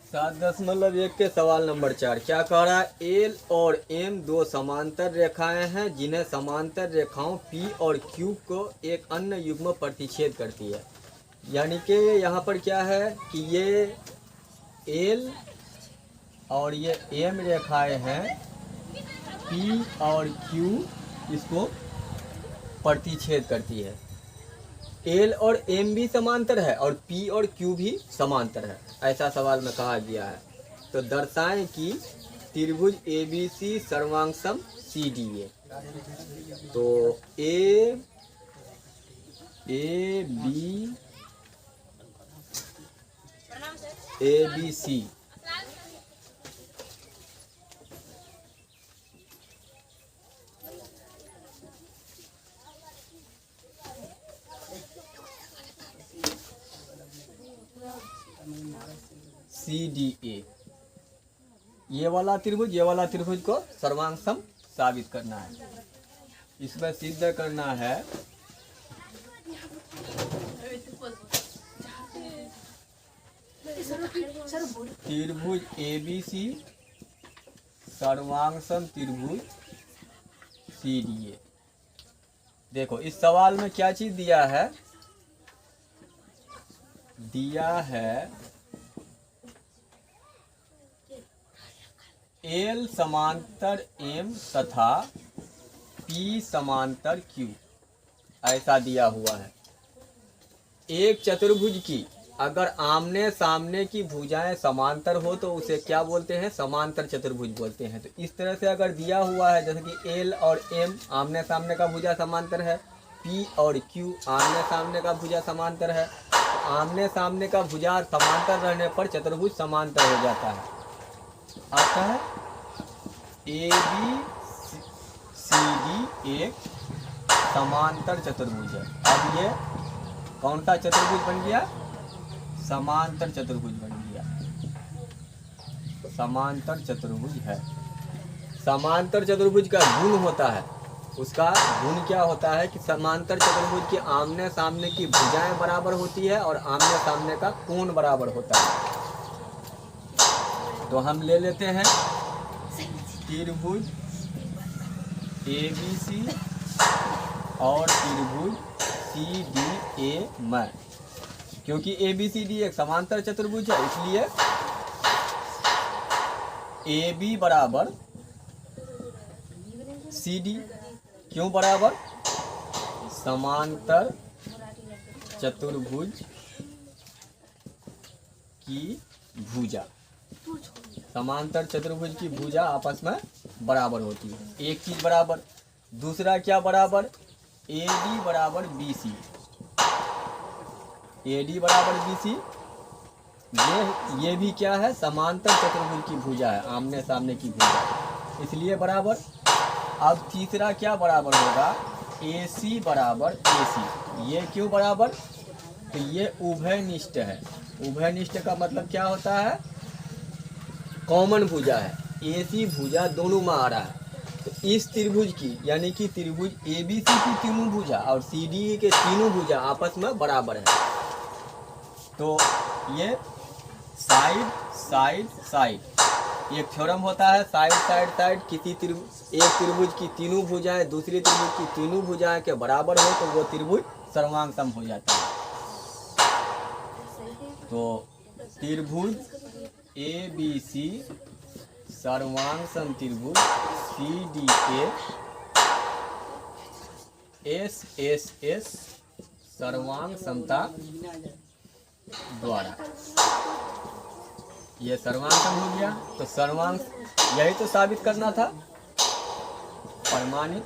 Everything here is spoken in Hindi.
7.1 के सवाल नंबर 4 क्या कह रहा है? एल और एम दो समांतर रेखाएं हैं जिन्हें समांतर रेखाओं पी और क्यू को एक अन्य युग्म प्रतिच्छेद करती है। यानी कि यहाँ पर क्या है कि ये एल और ये एम रेखाएं हैं, पी और क्यू इसको प्रतिच्छेद करती है। एल और एम भी समांतर है और पी और क्यू भी समांतर है, ऐसा सवाल में कहा गया है। तो दर्शाएं कि त्रिभुज ए बी सी सर्वांग सम सी डी ए। तो A B C C D ए, ये वाला त्रिभुज को सर्वांग सम साबित करना है। इसमें सिद्ध करना है त्रिभुज ए बी सी सर्वांग सम त्रिभुज सी डी ए। देखो इस सवाल में क्या चीज दिया है? दिया है एल समांतर एम तथा पी समांतर क्यू, ऐसा दिया हुआ है। एक चतुर्भुज की अगर आमने सामने की भुजाएं समांतर हो तो उसे क्या बोलते हैं? समांतर चतुर्भुज बोलते हैं। तो इस तरह से अगर दिया हुआ है जैसे कि एल और एम आमने सामने का भुजा समांतर है, पी और क्यू आमने सामने का भुजा समांतर है, तो आमने सामने का भुजा समांतर रहने पर चतुर्भुज समांतर हो जाता है। अतः ए बी सी डी एक समांतर चतुर्भुज है। अब ये कौन सा चतुर्भुज बन गया? समांतर चतुर्भुज बन गया। समांतर चतुर्भुज है। समांतर चतुर्भुज का गुण होता है, उसका गुण क्या होता है कि समांतर चतुर्भुज के आमने सामने की भुजाएं बराबर होती है और आमने सामने का कोण बराबर होता है। तो हम ले लेते हैं त्रिभुज ए बी सी और त्रिभुज सी डी ए में, क्योंकि ए बी सी डी एक समांतर चतुर्भुज है इसलिए ए बी बराबर सी डी। क्यों बराबर? समांतर चतुर्भुज की भुजा, समांतर चतुर्भुज की भुजा आपस में बराबर होती है। एक चीज बराबर, दूसरा क्या बराबर? ए डी बराबर बी सी। ए डी बराबर बी सी, ये भी क्या है? समांतर चतुर्भुज की भुजा है, आमने सामने की भुजा, इसलिए बराबर। अब तीसरा क्या बराबर होगा? ए सी बराबर ए सी। ये क्यों बराबर? तो ये उभयनिष्ठ है। उभयनिष्ठ का मतलब क्या होता है? कॉमन भुजा है, ए सी भुजा दोनों में आ रहा है। तो इस त्रिभुज की यानी कि त्रिभुज ए बी सी की तीनों भुजा और सी डी ए के तीनों भुजा आपस में बराबर है। तो ये साइड साइड साइड, एक थ्योरम होता है साइड साइड साइड। किसी एक त्रिभुज की तीनों भुजाएं दूसरी त्रिभुज की तीनों भुजाएं के बराबर हो तो वो त्रिभुज सर्वांग सम हो जाता है। तो त्रिभुज ए बी सी सर्वांग सम त्रिभुज C D A S S S सर्वांग समता द्वारा, ये सर्वांग सम हो गया। तो सर्वांग यही तो साबित करना था, प्रमाणित